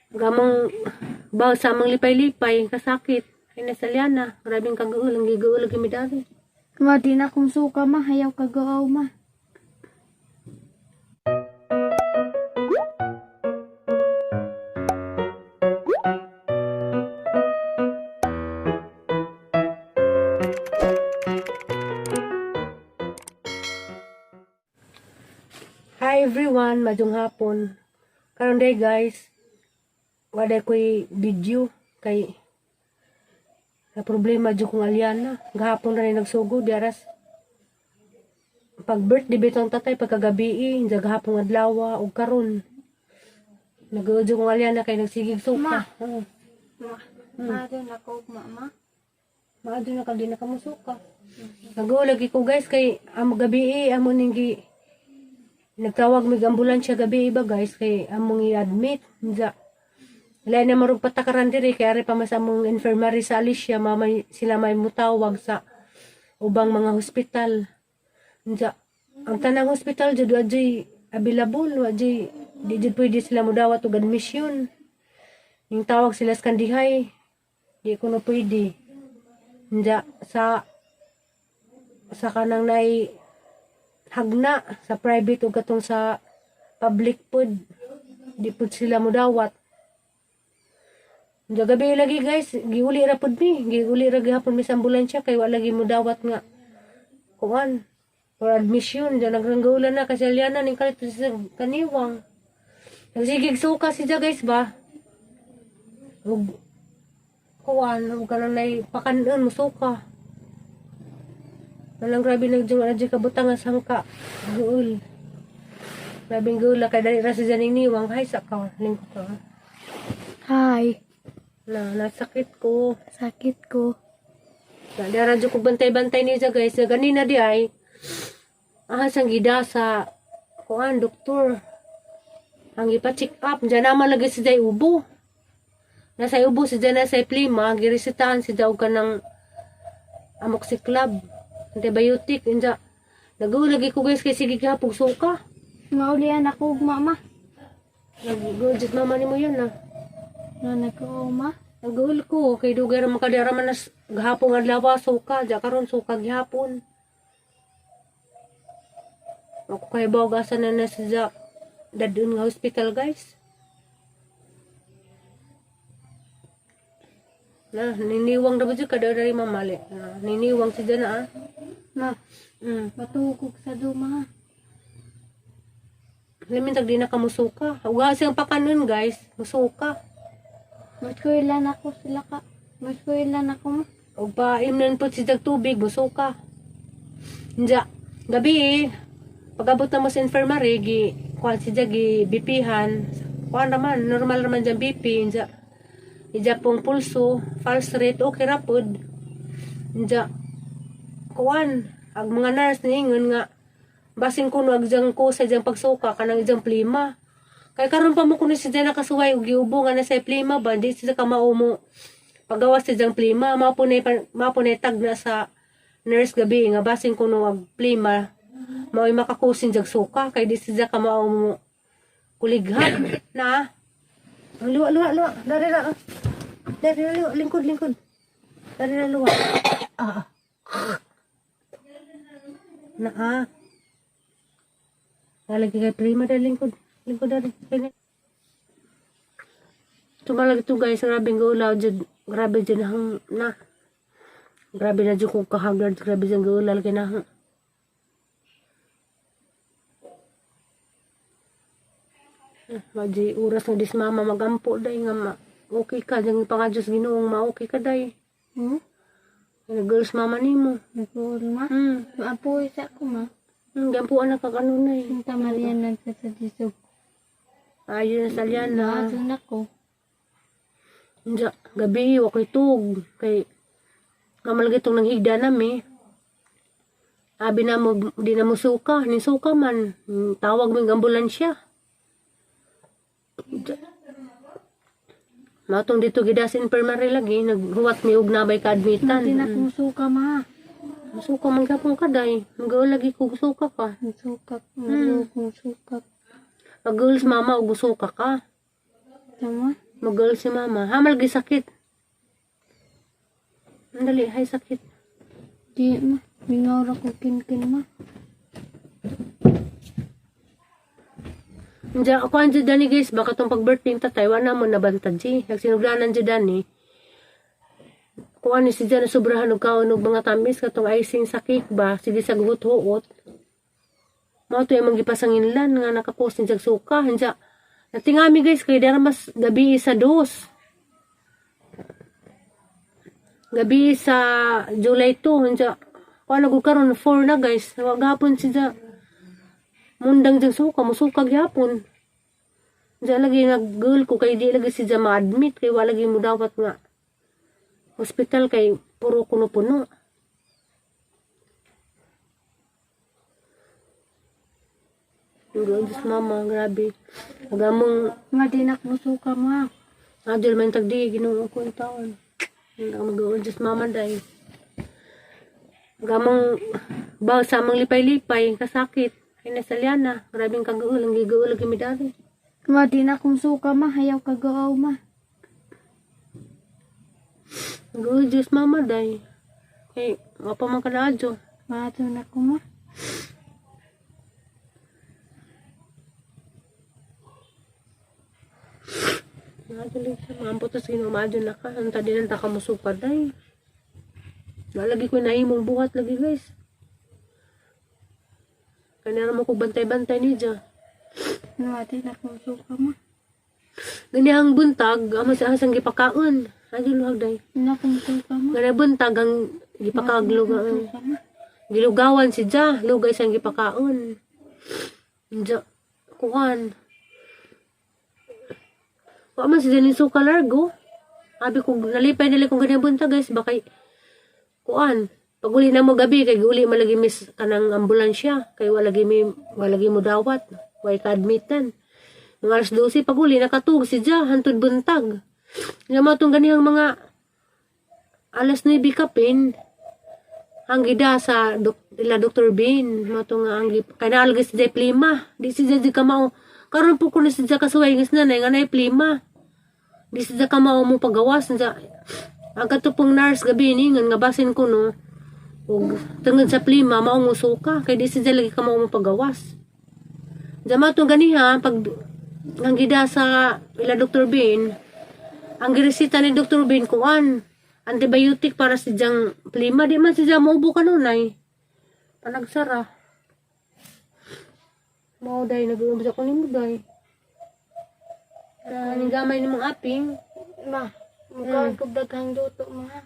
Gamang ba sa mang lipay-lipay kasakit. Ay nasalyana, grabing kagaul ang gigaul lagi midari. Ma, di na kong suka ma, hayaw kagaaw ma. Hi everyone, majong hapon. Karon day guys, wala ko'y video kay na problema dyan kong alyana. Gahapon na rin nagsugo, diaras. Pag birthday bitong tatay, pagkagabi, hindi gahapon adlawa, o karon. Nag-uudyo kong alyana kay nagsigig suka. Oo. Maado na ko mama. Maado na kag di na kamusuka. Nag-uulagi ko guys kay amo gabi, amo ninggi. Nagtawag mig ambulansya gabi iba guys kay among i-admit. Hindi. Wala na marong patakaran diri kaya ari pa mas among infirmary sa Alicia mamay sila may mutawag sa ubang mga hospital. Unsa ang tanang hospital jud wa jay available wa jay di jud pwede sila modawat og admission. Ning tawag sila sa kandihay. Di ko na pwede. Unsa sa kanang nay hagna sa private o katong sa public pod di pod sila modawat. Gabi lagi guys, giuli ra pud mi, giuli ra gihapon mi sa ambulansya kay wala lagi mo dawat nga kuan for admission. Diyan nagranggulan na kasi alyana ning kalit sa kaniwang. Nagsigig suka siya guys ba? Ug kuan ug kanang nay pakanon mo suka. Nalang grabe nagjung adyo kabutang nga sangka. Guul. Grabing gula kay dali ra sa ning niwang hay sa ka lingkod ka. Hi. Nasakit ko. Sakit ko. Dara jud ko bantay-bantay niya guys. Ganina di ay. Sang gida sa kuan doktor. Ang ipa-check up diyan naman lagi si Jay ubo. Nasa ubo si Jay na sa plima, giresetahan si daw kanang amoxicillin, antibiotic inja. Nagulagi ko guys kay sige gihapon suka. Maulian ako ug mama. Nagujud mama nimo yun na. Nako ma. Nagul ko kay dugay ra makadara man nas gahapon adlaw suka, ja karon suka gihapon. Ako kay bawgasan na sa dadun nga hospital guys. Niniwang na ba dyan kada dari mamali. Niniwang si dyan na Na, matugog sa duma. Limintag di na ka musuka. Huwag siyang pakanon guys, musuka. Maskuilan ako sila ka. Maskuilan ako mo. O paimnan po si dag tubig, musuka. Diya, gabi pag-abot na mo sa infirmary, kuhan si dag bipihan. Kuhan naman, normal naman dyan BP. Diya pong pulso, pulse rate, okay rapod. Diya, kuhan, ang mga nurse na ingon nga, basin ko no agjang ko sa diyang pagsuka, kanang diyang plima. Kaya karon pa mo kuno si dyan nakasuway, giubo nga na sa plima ba, di siya ka maumo. Pagawas si diyang plima, mapunay tag na sa nurse gabi, nga basin ko no ag plima, mao'y makakusin diyang suka, kaya di siya ka maumo. Kulighan, na. Luwa, dari na. Dari na, luwa, lingkod. Dari na, luwa. Na. Nalagi kay prima dari lingkod. Lingkod dari. Tumalag ito guys, grabing gaulaw dyan. Grabe dyan na. Grabe na dyan kung kahagard. Grabe dyan gaulaw kay na. Maji oras ng dismama magampo day nga okay ka. Dyan pangadyos ginoong ma-okay ka day. Girls mama ni mo. Nagul ma. Apoy sa ako ma. Gampuan na kakanunay. Sinta Marian nagsasadisog. Ayun na salyan na. Naadun ako. Diya, gabi, wakoy tug. Kay, kamalagi itong nanghigda nami. Abi na mo, di na mo suka. Ni suka man. Tawag mo yung ambulansya. Matong dito gidasin infirmary lagi. Naghuwat mi og nabay ka-admitan. Hindi na kong suka ma. Suka man kapong kaday. Magawa lagi kung suka ka. Suka. Kung suka. Pag girls mama, og suka ka. Tama? Mag-girl si mama. Hamal gi sakit. Dali, hay sakit. Di ma. Mingaw ra ko kin ma. Diya, ako ang dyan guys, baka itong pag-birthday ng tatay, wala mo nabantad si. Nagsinuglanan dyan kung ano si dyan, sobrahan og kaon og mga tamis, katong icing sa cake ba, sige sa guhot-huot. Mao to yung magipasanginlan, nga nakapost ng suka. Diya, natingami guys, kaya dara mas gabi sa 2. Gabi sa July 2, diya, kung ano karon 4 na guys, gapon si dyan. Mundang dyan suka, musuka gyapon. Diyan lagi nag-girl ko, kay di lagi si dyan ma-admit, kay wala lagi mo dapat nga hospital, kay puro kuno-puno. Diyos mama, grabe. Agamong, Madinak mo suka ma. adil man tagdi, ginoo ko yung taon. Hindi ka mag-uol, Diyos mama, dahil. Agamong, ba, sa amang lipay-lipay, kasakit. Ay nasaliana, maraming kagaul, ang gigaul, lagi midari. Madinak mo suka ma. Hayaw kagaaw ma. Gaul, Diyos mama, dahil. Kay, wapa man kadadyo. Mato na ko ma. Nadali siya, maampo to sino, madyo na ka. Ang tadi nang takamusuka, dahil. Nalagi ko na imong buhat lagi, guys. Kanya naman ko bantay-bantay ni Diyos. Madinak mo suka ma. Ganihang buntag, ama sa asang gipakaon. Adyo luhag, dahil. Dinak mo suka ma. Ganihang buntag, ang gipakaglugaan. Suka ma. Gilugawan si Diyos, lugay siyang gipakaon. Diyos, kuhan. Wa man si Janin suka largo. Abi ko nalipay nila kung ganyan bunta guys, bakay kuan. Pag uli na mo gabi kay uli malagi miss kanang ambulansya, kay wala lagi mo dawat, way ka admitan. Mga alas 12 pag uli nakatug si Dia hantud buntag. Nga mo tong ganihang mga alas 9 kapin ang gida sa ila Dr. Bean, mo tong ang kanalga si Dia plima. Di si Dia kamao. Karon po ko na si Dia kasuway ngas na nga nay plima. Di sa kamao mo pagawas sa ang katupong nurse gabi ni nga basin ko no ug tungod sa plima mao mo suka kay di sa lagi kamao mo pagawas. Jama to ganiha pag ang gida sa ila Dr. Bean ang giresita ni Dr. Bean kuan antibiotic para sa jang plima di man siya maubo kanunay panagsara mao day nag-uumsa ko nimo day. Gamay ni mong aping. Ma. Mukhaan ko daghang luto ma.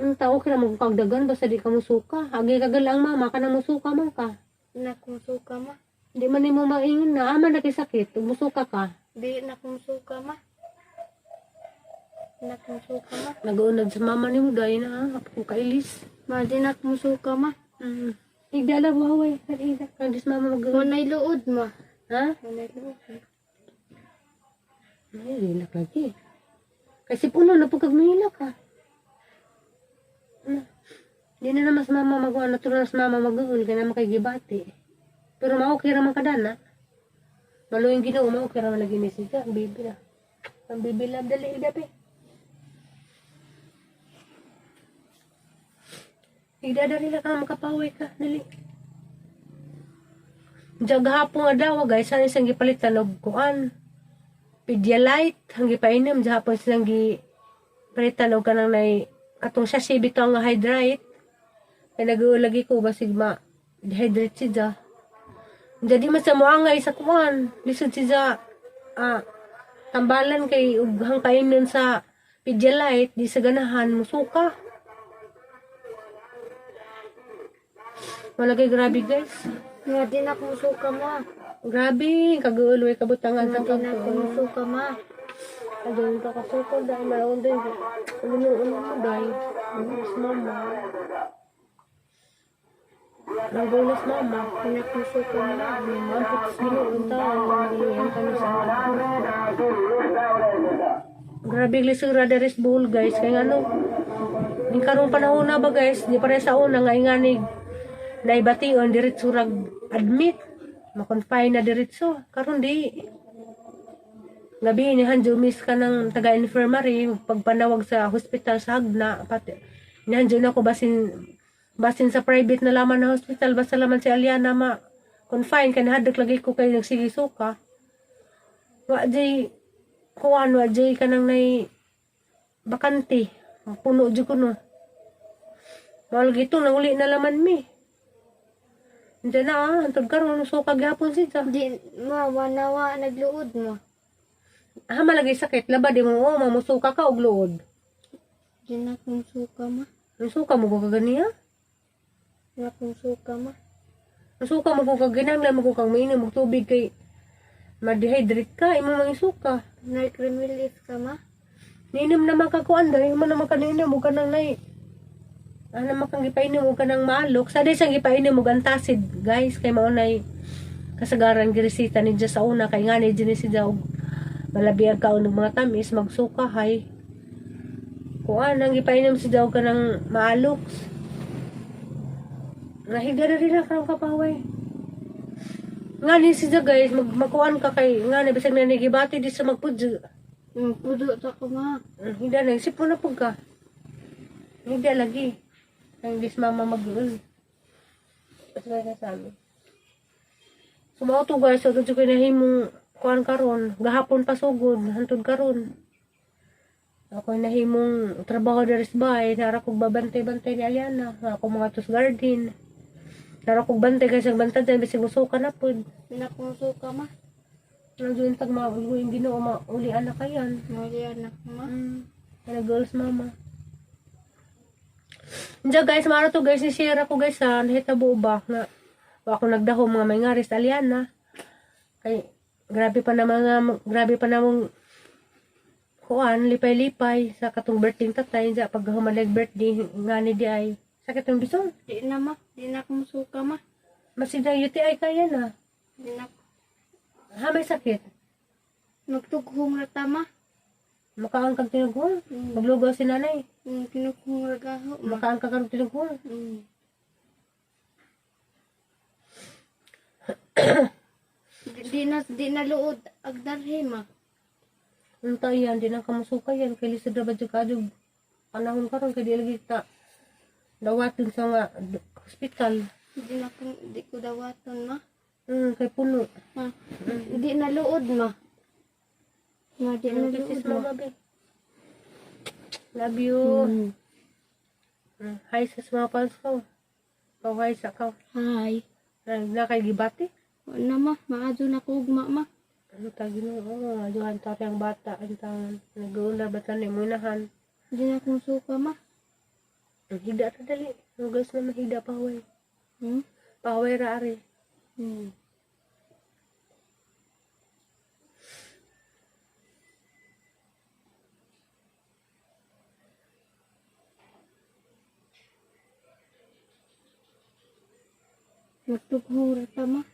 Ang tao kaya mo kagdagan basta di ka musuka. Agi kagalang mama ka na musuka man ka. Dinak mo suka ma. Di man mo maingin na ama na kay sakit. Musuka ka. Di nak mo suka ma. Dinak mo suka ma. Nag-uunad sa mama ni mo dahil na ako kailis. Ma dinak mo suka ma. Igdala buhaway. Kanina. Kandis mama mag-uunad. Manay luod ma. Ha? Manay luod. Ay, rilak lagi. Kasi puno na pagkagmahila ka. Di na mas mama mag-uwan. Natural mas mama mag-uul. Kaya naman kay gibati. Pero maukira man kadana. Maluing ginoo. Maukira man lagi message ka. Ang baby na. Ang baby love. Dali, gabi. Igdadali na ka makapaway ka. Dali. Diyan gahapon nga daw guys. Saan isang gipalitan og kuan. Pedialyte, hanggi painom, hapon silang palitan o kanang nay, atong siya bitaw nga hydrate. Kaya nag-uulagi ko, basig ma-dehydrate siya. Jadi mas mo angay sa kuwan. Lisod siya, tambalan kay ughang painom sa Pedialyte, di sa ganahan, musuka. Wala kay grabe guys. Nga dinak mo suka ma. Grabe, kag-uulway kabutangan sa Nga dinak kampo. mo suka ma. Adun ka kasukol dahil malaon din. Ulo mo dahil. Mas mama. Nagulas mama. Dinak mo suka ma. Mampot sinuun taon. Maluyan ka na sa grabe lisog radaris bull guys. Kaya ano. Yung karong panahon na ba guys. Di pare sa una nga inganig. Naibation diretso rag admit. Ma-confine na diretso. Karon di. Gabi ni Hanjo miss ka ng taga-infirmary, pagpanawag sa hospital sa Hagna, pati ni Hanjo na ko basin sa private na laman na hospital, basta laman si Aliana confine kan hadok lagi ko kay nagsige suka. Wa jay kuan wa jay kanang nay bakante. Puno jud kuno. Wal gito nang uli na laman mi. Diyan na antod karon suka gihapon siya. Di wanawa nagluod mo. Malagay sakit labad mo mamusuka ka og luod. Di na kong suka ma. Ang suka mo ko kaganiya. Di na kong suka ma. Ang suka mo ko kaginanglan mo ko kang mainom og tubig kay ma-dehydrate ka imo mang suka. Nag-cream relief ka ma. Ninom naman ka kuan dahil mo naman kaninom mo kanang nay. Ano makang gipainom mo kanang maalok. Sa day sang gipainom mo antacid, guys, kay mao nay kasagaran giresita ni Diyos sa una kay ngani dinhi si daw malabiag ka og mga tamis magsuka hay. Kuan ang gipainom si daw kanang maalok. Nahiga na rin na karong kapaway. Ngani si daw guys magkuan ka kay ngani bisag na nagibati di sa magpudyo. Pudo ta ko ma. Hindi na, isip mo na po ka. Hindi lagi. Ang bis mama mag-uul. Kasi na sa amin. Sumaw to guys, so doon ko nahimong kuhan karon. Gahapon pa sugod, hantod karon. Ako nahimong trabaho dari sa bahay. Nara kong babantay-bantay ni Aliana. Ako mga tos garden. Nara kong bantay kasi ang bantay dyan, bisig musuka na po. Di na kong suka ma. Nandiyon tag mga yung ginoo, maulian na kayan. Mali anak ma. Girls mama. Diyan guys, mara to guys, ni-share ako guys ha, nahitabo ba na ako nagdaho mga may ngaris Aliana. Kay grabe pa namang kuan lipay-lipay sa katong birthday tatay diya pag humalag birthday ngani di ay sakit ng bisong. Di na ma. Di na kong suka ma. Masidang UTI kaya na. Di na May sakit. magtughong na ta ma. Makaang kag tinughon. Maglugaw si nanay. Kinughong ragaho ma. Makaang kag tinughon. Di na luod agdarhe ma. Unta yan, di na kamusuka yan. Kaya lisod na ba dyan kadyo panahon karon kaya di lagi ta dawatin sa nga hospital. Di ko dawaton ma. Kay puno. Ma. Di na luod ma. Ma di na luod Kisses ma. mama be. Love you. Hi sa mga fans ko. Hi sa ka. Hi. Na kay gibati. Wala ma. Maadyo na ko ugma ma. Ano tagi no? Aduhan ta ang bata ang tangan. Nag-uula ba tan mo nahan. Di na kong suka ma. Hida ta dali. Guys na mahida paway. Paway ra ari. Magtughong ra ta ma.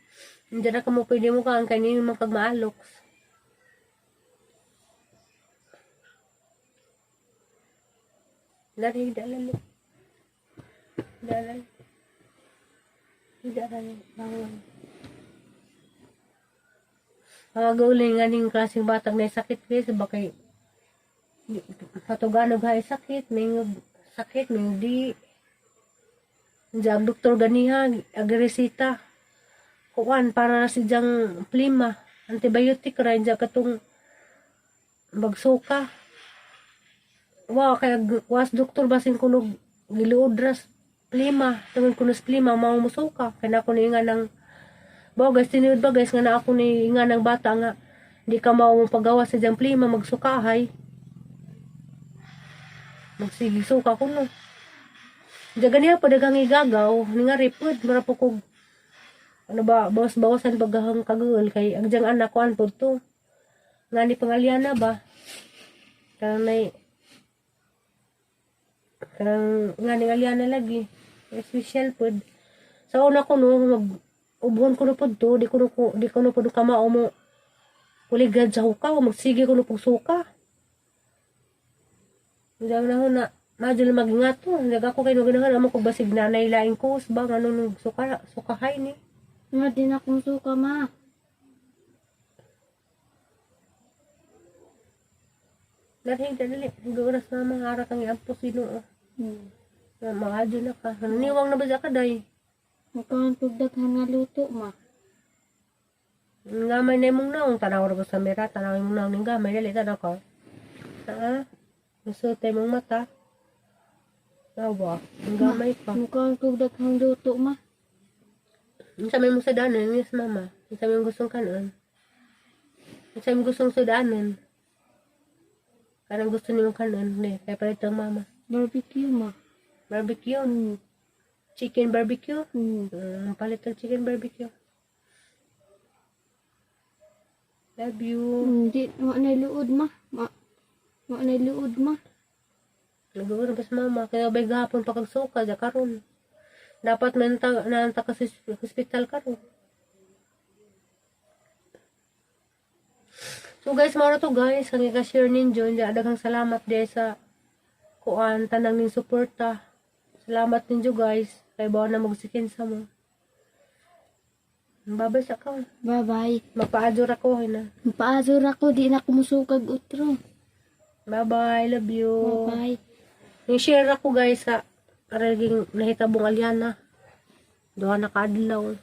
Diyan na ka mo pwede mo ka ang kanino makagmaalok. Lari hida lalo. Dalan. Hida lalo. Bangon. Mga gauling nga ning klaseng batang na sakit guys. Bakay patuganog hay sakit. May sakit. May di. Diyan doktor ganiha. Agresita. Kuan para si jang plima. Antibiotic ra. Diyan katong bagsuka. Wow, kaya was doktor basin kuno giluod ras plima, tungon kuno plima mao musuka kaya ako ni nga nang guys tinuod ba guys nga na ako ni nga nang bata nga di ka mao mo pagawa sa jang plima magsukahay. Magsigi suka kuno. Diya ganiya pa daghang igagaw ni nga ripod mara po kog ano ba bawas-bawasan paghang kagul kay ang jang anak ko anpod to. Ngani pangaliana ba? Karang nga Aliana lagi special food sa una ko no mag-ubon ko no pod to di ko no pod kamao mo kuligad sa hukaw magsige ko no pug suka diyan na ho na madyo na magingat to hindi ako kay no ganahan amo ko basig nanay laing ko ba ngano no sukahay ni Ma di na kong suka ma. Dali, dali. Oras mama, hara kang iampo sino. Hmm. Maadyo na ka. Niwang na ba ka, day? Makahantog daghan nga luto, ma. Gamay na mong naong. Tanaw na ba sa mera? Tanaw mong naong ng gamay. Dali, tanaw ka. Masutay mong mata. Awa, ang gamay pa. Makahantog daghang luto, ma. Sa may mong sadanan, yes mama. Sa may mong gustong kanon. Sa may gustong sadanan. Karang gusto niyo kanon. Ne, kaya pala itong mama. Barbecue, ma. Barbecue. Hmm. Chicken barbecue. Hmm. Palit ng chicken barbecue. Love you. Hindi, na luod, ma. Na luod, ma. Nag-uurang pa sa mama. Kaya bay gahapon pa kag suka. Diya karon. Dapat nanta ka sa hospital karon. So guys, mara to guys. Ang i-share ninyo. Diya daghang salamat diya sa kuan. Tanang ning suporta. Salamat ninyo guys. Kaya bawa na magsikin sa mo. Babay sa ka. Bye-bye. Magpa-adjure ako. Na. Paazor ako, di na kumusukag utro. Bye-bye. Love you. Bye-bye. I-share ako guys sa karaging nahitabong alyana. Duha na kaadlaw.